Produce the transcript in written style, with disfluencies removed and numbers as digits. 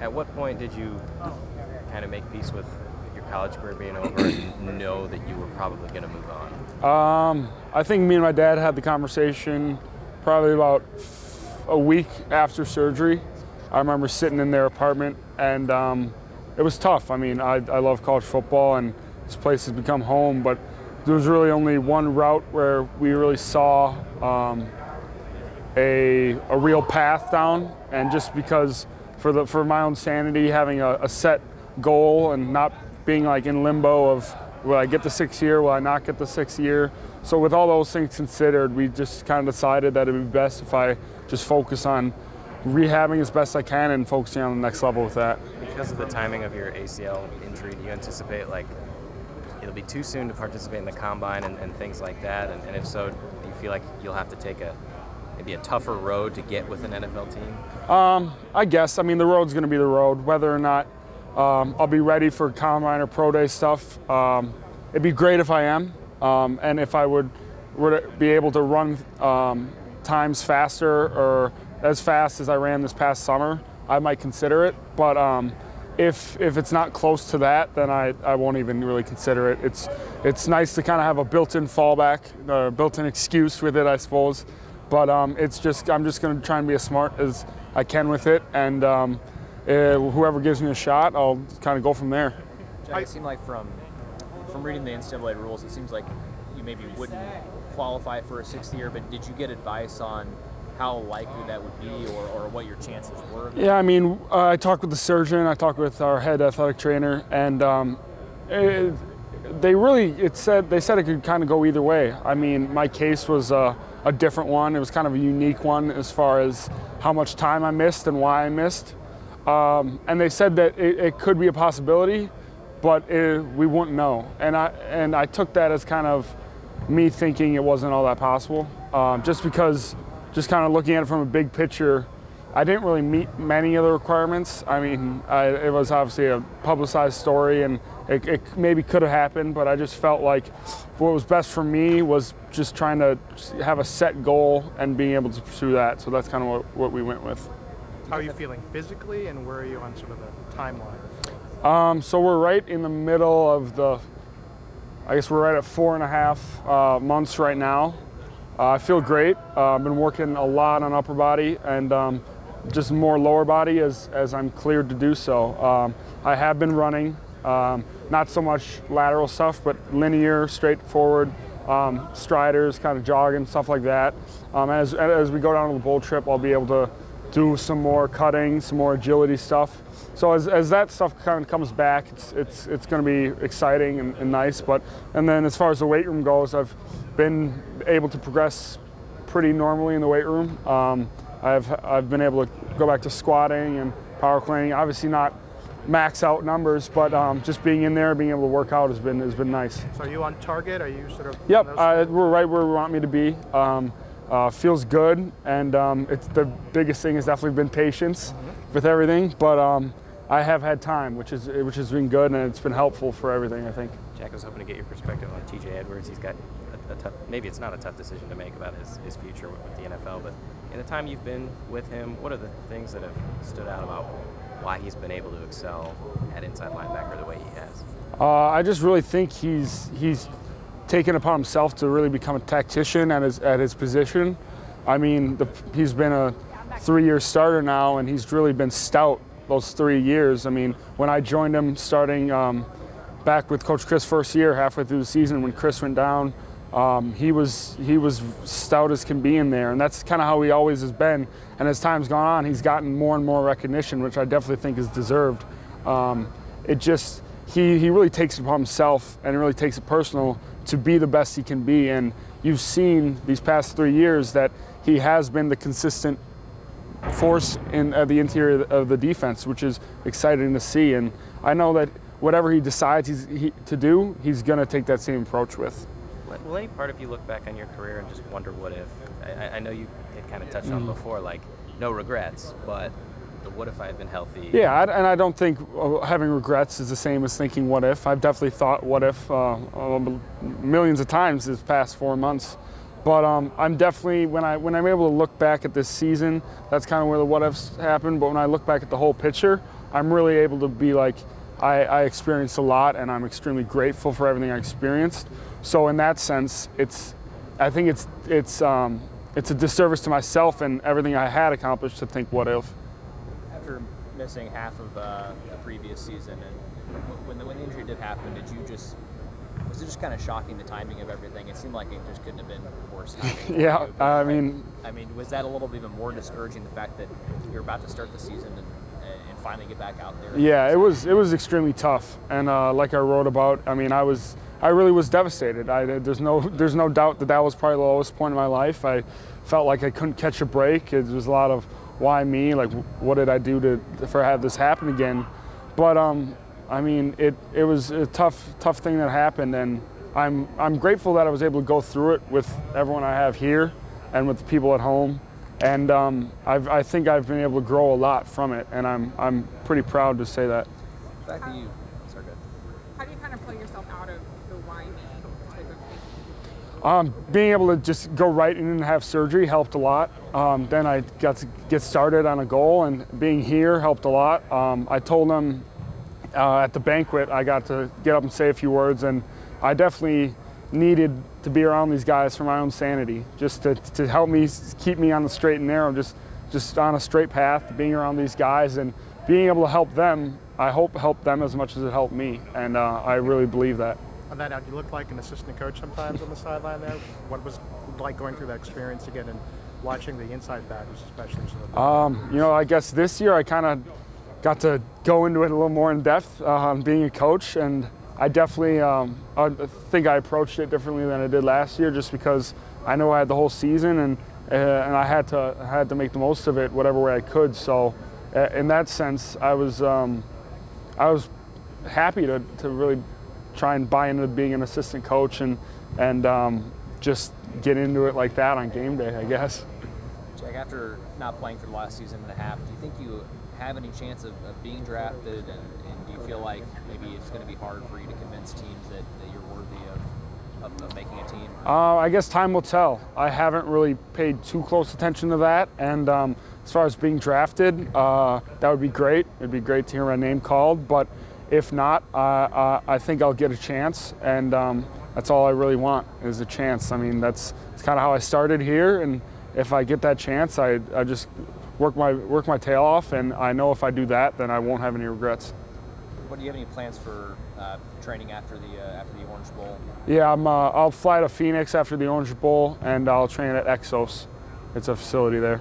At what point did you kind of make peace with your college career being over and know that you were probably going to move on? I think me and my dad had the conversation probably about a week after surgery. I remember sitting in their apartment, and it was tough. I mean, I love college football, and this place has become home, but there was really only one route where we really saw a real path down, and just because for my own sanity, having a set goal and not being like in limbo of will I get the 6th year, will I not get the 6th year. So with all those things considered, we just kind of decided that it would be best if I just focus on rehabbing as best I can and focusing on the next level with that. Because of the timing of your ACL injury, do you anticipate like it'll be too soon to participate in the combine and things like that? And if so, do you feel like you'll have to take maybe a tougher road to get with an NFL team? I guess. I mean, the road's going to be the road. Whether or not I'll be ready for combine or pro day stuff, it'd be great if I am. And if I were to be able to run times faster or as fast as I ran this past summer, I might consider it. But if it's not close to that, then I won't even really consider it. It's nice to kind of have a built-in fallback, built-in excuse with it, I suppose. But I'm just going to try and be as smart as I can with it, and whoever gives me a shot, I'll kind of go from there. Jack, it seemed like from reading the NCAA rules, it seems like you maybe wouldn't qualify for a 6th year, but did you get advice on how likely that would be or what your chances were? Yeah, I mean, I talked with the surgeon, I talked with our head athletic trainer, and they said it could kind of go either way. I mean, my case was a different one. It was kind of a unique one as far as how much time I missed and why I missed. And they said that it could be a possibility, but we wouldn't know. And I took that as kind of me thinking it wasn't all that possible, just because, just kind of looking at it from a big picture, I didn't really meet many of the requirements. I mean, it was obviously a publicized story, and it maybe could have happened, but I just felt like what was best for me was just trying to have a set goal and being able to pursue that. So that's kind of what we went with. How are you feeling physically, and where are you on sort of the timeline? So we're right in the middle of I guess we're right at 4.5 months right now. I feel great. I've been working a lot on upper body and just more lower body as I'm cleared to do so. I have been running, not so much lateral stuff, but linear, straightforward, striders, kind of jogging, stuff like that. As we go down to the bowl trip, I'll be able to do some more cutting, some more agility stuff. So as that stuff kind of comes back, it's going to be exciting and nice. And then as far as the weight room goes, I've been able to progress pretty normally in the weight room. I've been able to go back to squatting and power cleaning. Obviously not max out numbers, but just being in there, being able to work out has been nice. So are you on target? Are you sort of? Yep, we're right where we want me to be. Feels good, and it's the biggest thing has definitely been patience with everything. But I have had time, which has been good, and it's been helpful for everything, I think. Jack, I was hoping to get your perspective on TJ Edwards. He's got a tough, maybe it's not a tough decision to make about his future with the NFL, but in the time you've been with him, what are the things that have stood out about why he's been able to excel at inside linebacker the way he has? I just really think he's taken upon himself to really become a tactician at his position. I mean, he's been a 3-year starter now, and he's really been stout those 3 years. I mean, when I joined him starting back with Coach Chris' first year, halfway through the season, when Chris went down, he was stout as can be in there, and that's kind of how he always has been. And as time's gone on, he's gotten more and more recognition, which I definitely think is deserved. He really takes it upon himself and really takes it personal to be the best he can be. And you've seen these past 3 years that he has been the consistent force in the interior of the defense, which is exciting to see. And I know that whatever he decides to do, he's going to take that same approach with. Will any part of you look back on your career and just wonder what if? I know you had kind of touched on before, like no regrets, but what if I had been healthy? Yeah, and I don't think having regrets is the same as thinking what if. I've definitely thought what if millions of times this past 4 months. But I'm definitely, when I'm able to look back at this season, that's kind of where the what ifs happen. But when I look back at the whole picture, I'm really able to be like, I experienced a lot, and I'm extremely grateful for everything I experienced. So in that sense, I think it's a disservice to myself and everything I had accomplished to think what if. After missing half of the previous season, and when the injury did happen, was it just kind of shocking, the timing of everything? It seemed like it just couldn't have been worse. Yeah, I mean, was that a little bit even more discouraging, the fact that you're about to start the season and finally get back out there? Yeah, it was extremely tough, and like I wrote about, I mean, I really was devastated. There's no doubt that was probably the lowest point in my life. I felt like I couldn't catch a break. It was a lot of why me, like what did I do to have this happen again? But I mean, it was a tough thing that happened, and I'm grateful that I was able to go through it with everyone I have here and with the people at home. And I think I've been able to grow a lot from it, and I'm pretty proud to say that. The fact that you, sorry, go ahead. How do you kind of pull yourself out of the why me type of thing? Being able to just go right in and have surgery helped a lot. Then I got to get started on a goal, and being here helped a lot. I told them at the banquet, I got to get up and say a few words, and I definitely needed to be around these guys for my own sanity, just to help me keep me on the straight and narrow, just on a straight path, being around these guys and being able to help them. I hope help them as much as it helped me, and I really believe that. On that note, you look like an assistant coach sometimes on the sideline there. What was it like going through that experience again and watching the inside batters, especially? You know, I guess this year I kind of got to go into it a little more in depth, being a coach, and I definitely I think I approached it differently than I did last year, just because I know I had the whole season, and I had to make the most of it whatever way I could. So in that sense, I was happy to really try and buy into being an assistant coach and just get into it like that on game day, I guess. Jack, after not playing for the last season and a half, do you think you have any chance of being drafted, and do you feel like maybe it's going to be hard for you to convince teams that you're worthy of making a team? I guess time will tell. I haven't really paid too close attention to that, and as far as being drafted, that would be great. It'd be great to hear my name called, but if not, I think I'll get a chance, and that's all I really want is a chance. I mean, it's kind of how I started here, and if I get that chance, I just work my tail off, and I know if I do that, then I won't have any regrets. What do you have any plans for training after the Orange Bowl? Yeah, I'll fly to Phoenix after the Orange Bowl, and I'll train at Exos. It's a facility there.